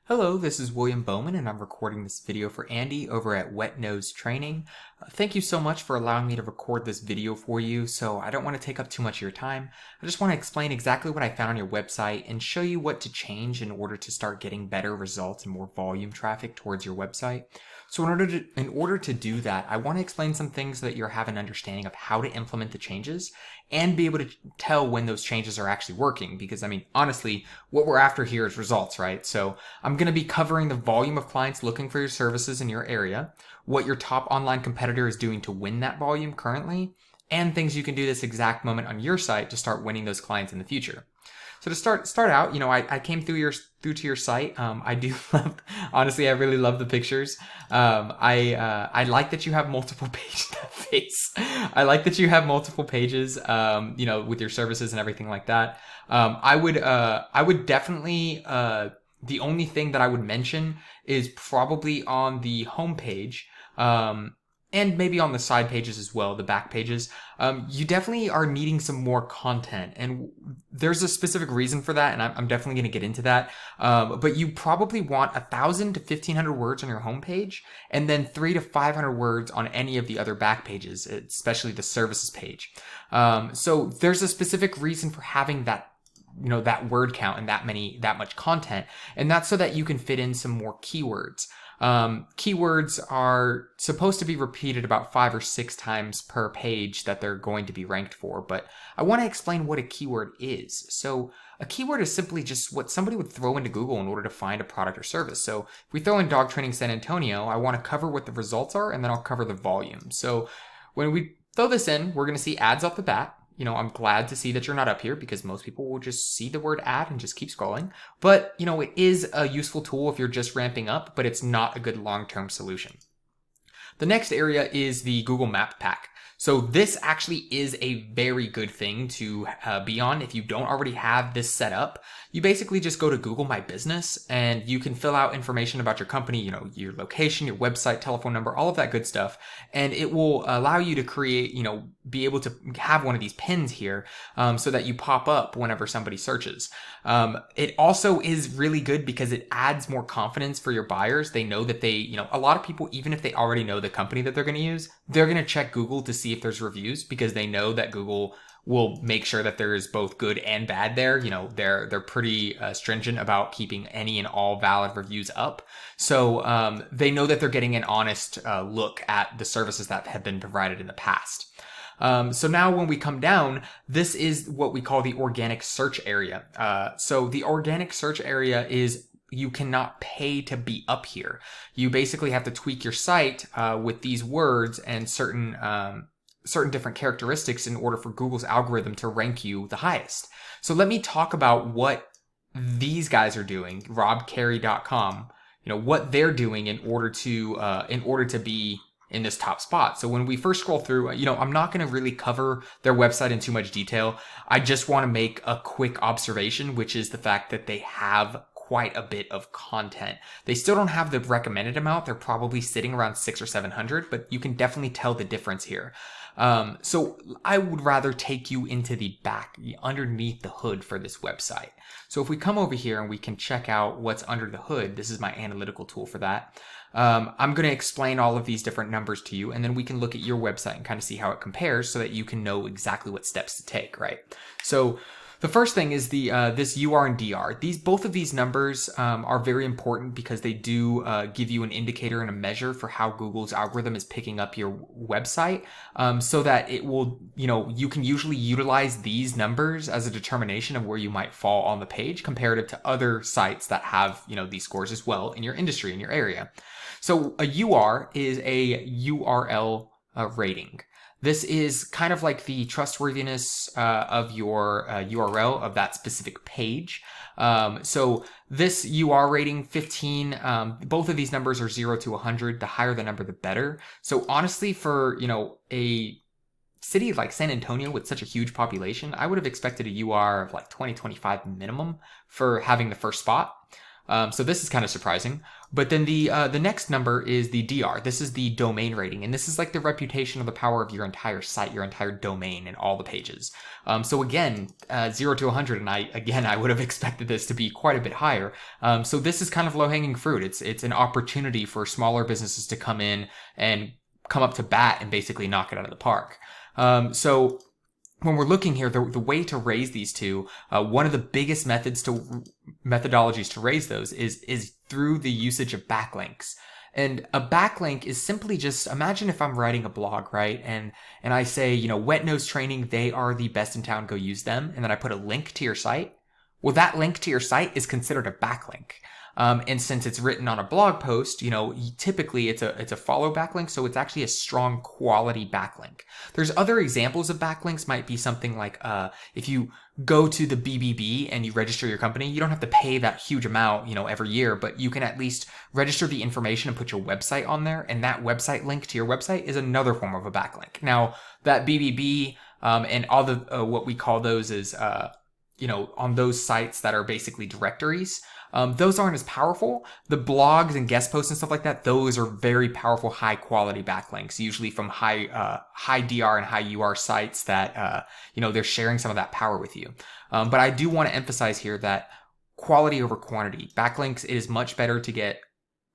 Hello, this is William Bowman, and I'm recording this video for Andy over at Wet Nose Training. Thank you so much for allowing me to record this video for you. So I don't want to take up too much of your time. I just want to explain exactly what I found on your website and show you what to change in order to start getting better results and more volume traffic towards your website. So in order to do that, I want to explain some things so that you have an understanding of how to implement the changes and be able to tell when those changes are actually working. Because honestly, what we're after here is results, right? So I'm going to be covering the volume of clients looking for your services in your area, what your top online competitor is doing to win that volume currently, and things you can do this exact moment on your site to start winning those clients in the future. So to start out, I came through to your site. I do love, honestly, I really love the pictures. I like that you have multiple pages. That face. I like that you have multiple pages. With your services and everything like that. I would definitely. The only thing that I would mention is probably on the home page. And maybe on the side pages as well, the back pages, you definitely are needing some more content. And there's a specific reason for that, and I'm definitely going to get into that. But you probably want 1,000 to 1,500 words on your homepage, and then 300 to 500 words on any of the other back pages, especially the services page. So there's a specific reason for having that word count and that much content. And that's so that you can fit in some more keywords. Keywords are supposed to be repeated about 5 or 6 times per page that they're going to be ranked for, but I want to explain what a keyword is. So a keyword is simply just what somebody would throw into Google in order to find a product or service. So if we throw in dog training San Antonio, I want to cover what the results are, and then I'll cover the volume. So when we throw this in, we're going to see ads off the bat. I'm glad to see that you're not up here because most people will just see the word ad and just keep scrolling. But, it is a useful tool if you're just ramping up, but it's not a good long-term solution. The next area is the Google Map Pack. So this actually is a very good thing to be on if you don't already have this set up. You basically just go to Google My Business and you can fill out information about your company, your location, your website, telephone number, all of that good stuff. And it will allow you to create, be able to have one of these pins here so that you pop up whenever somebody searches. It also is really good because it adds more confidence for your buyers. They know that a lot of people, even if they already know the company that they're going to use, they're going to check Google to see if there's reviews because they know that Google will make sure that there is both good and bad there. They're pretty stringent about keeping any and all valid reviews up. So they know that they're getting an honest look at the services that have been provided in the past. So now when we come down, this is what we call the organic search area. So the organic search area is you cannot pay to be up here. You basically have to tweak your site with these words and certain different characteristics in order for Google's algorithm to rank you the highest. So let me talk about what these guys are doing, robcarey.com, what they're doing in order to be in this top spot. So when we first scroll through, I'm not going to really cover their website in too much detail. I just want to make a quick observation, which is the fact that they have quite a bit of content. They still don't have the recommended amount. They're probably sitting around 600 or 700, but you can definitely tell the difference here. So I would rather take you into the back, underneath the hood for this website. So if we come over here and we can check out what's under the hood, this is my analytical tool for that. I'm going to explain all of these different numbers to you, and then we can look at your website and kind of see how it compares so that you can know exactly what steps to take, right? So the first thing is this UR and DR. Both of these numbers are very important because they do give you an indicator and a measure for how Google's algorithm is picking up your website, so that it will, you can usually utilize these numbers as a determination of where you might fall on the page comparative to other sites that have, these scores as well in your industry, in your area. So a UR is a URL rating. This is kind of like the trustworthiness of your URL of that specific page. So this UR rating 15, both of these numbers are 0 to 100. The higher the number, the better. So honestly, for a city like San Antonio with such a huge population, I would have expected a UR of like 20, 25 minimum for having the first spot. So this is kind of surprising. But then the next number is the DR. This is the domain rating, and this is like the reputation or the power of your entire site, your entire domain, and all the pages. So again, 0 to 100, and I would have expected this to be quite a bit higher. So this is kind of low-hanging fruit. It's an opportunity for smaller businesses to come in and come up to bat and basically knock it out of the park. So when we're looking here, the way to raise these two, one of the biggest methodologies to raise those is through the usage of backlinks. And a backlink is simply just, imagine if I'm writing a blog, right? And I say, Wet Nose Training, they are the best in town, go use them. And then I put a link to your site. Well, that link to your site is considered a backlink. And since it's written on a blog post, typically it's a follow backlink, so it's actually a strong quality backlink. There's other examples of backlinks, might be something like if you go to the BBB and you register your company, you don't have to pay that huge amount, every year, but you can at least register the information and put your website on there, and that website link to your website is another form of a backlink. Now, that BBB and all the what we call those is on those sites that are basically directories, those aren't as powerful. The blogs and guest posts and stuff like that, those are very powerful, high quality backlinks, usually from high DR and high UR sites that, they're sharing some of that power with you. But I do want to emphasize here that quality over quantity. Backlinks, it is much better to get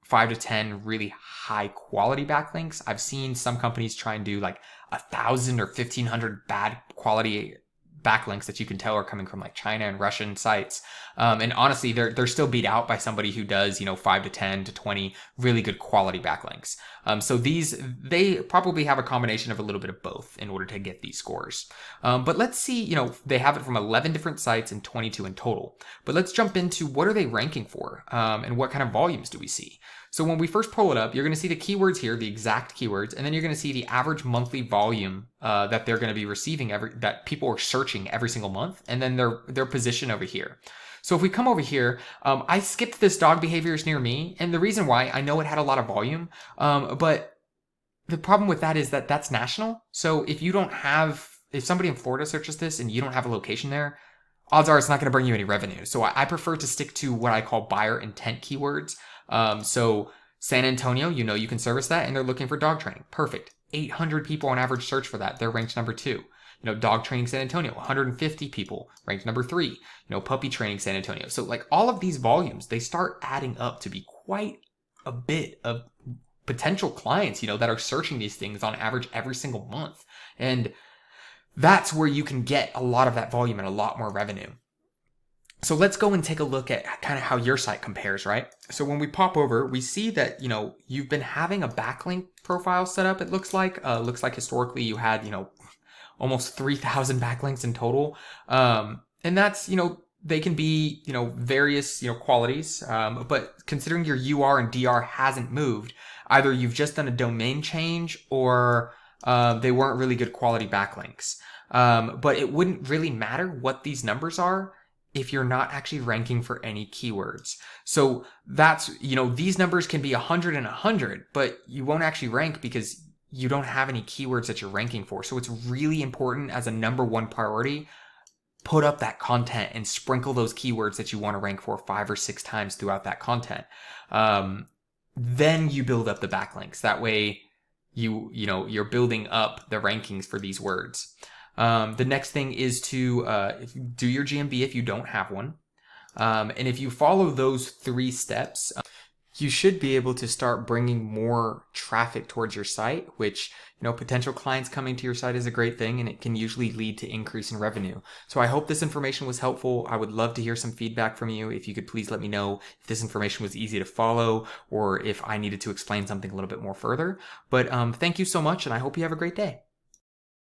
5 to 10 really high quality backlinks. I've seen some companies try and do like 1,000 or 1,500 bad quality backlinks that you can tell are coming from like China and Russian sites. And honestly, they're still beat out by somebody who does, 5 to 10 to 20 really good quality backlinks. So they probably have a combination of a little bit of both in order to get these scores. But let's see, they have it from 11 different sites and 22 in total. But let's jump into what are they ranking for, and what kind of volumes do we see? So when we first pull it up, you're going to see the keywords here, the exact keywords, and then you're going to see the average monthly volume that they're going to be receiving that people are searching every single month, and then their position over here. So if we come over here, I skipped this dog behaviors near me, and the reason why, I know it had a lot of volume, but the problem with that is that that's national. So if somebody in Florida searches this and you don't have a location there, odds are it's not going to bring you any revenue. So I prefer to stick to what I call buyer intent keywords. So San Antonio, you can service that, and they're looking for dog training. Perfect. 800 people on average search for that. They're ranked number 2. Dog training San Antonio, 150 people, ranked number 3. Puppy training San Antonio. So like all of these volumes, they start adding up to be quite a bit of potential clients, that are searching these things on average every single month. And that's where you can get a lot of that volume and a lot more revenue. So let's go and take a look at kind of how your site compares, right? So when we pop over, we see that, you've been having a backlink profile set up, it looks like. Historically you had, almost 3,000 backlinks in total. And that's, they can be, various, qualities. But considering your UR and DR hasn't moved, either you've just done a domain change or they weren't really good quality backlinks. But it wouldn't really matter what these numbers are if you're not actually ranking for any keywords. So that's, these numbers can be 100 and 100, but you won't actually rank because you don't have any keywords that you're ranking for. So it's really important as a number 1 priority, put up that content and sprinkle those keywords that you want to rank for 5 or 6 times throughout that content. Then you build up the backlinks. That way you're building up the rankings for these words. The next thing is to do your GMB if you don't have one. And if you follow those 3 steps, you should be able to start bringing more traffic towards your site, which, potential clients coming to your site is a great thing, and it can usually lead to increase in revenue. So I hope this information was helpful. I would love to hear some feedback from you. If you could please let me know if this information was easy to follow or if I needed to explain something a little bit more further. But thank you so much, and I hope you have a great day.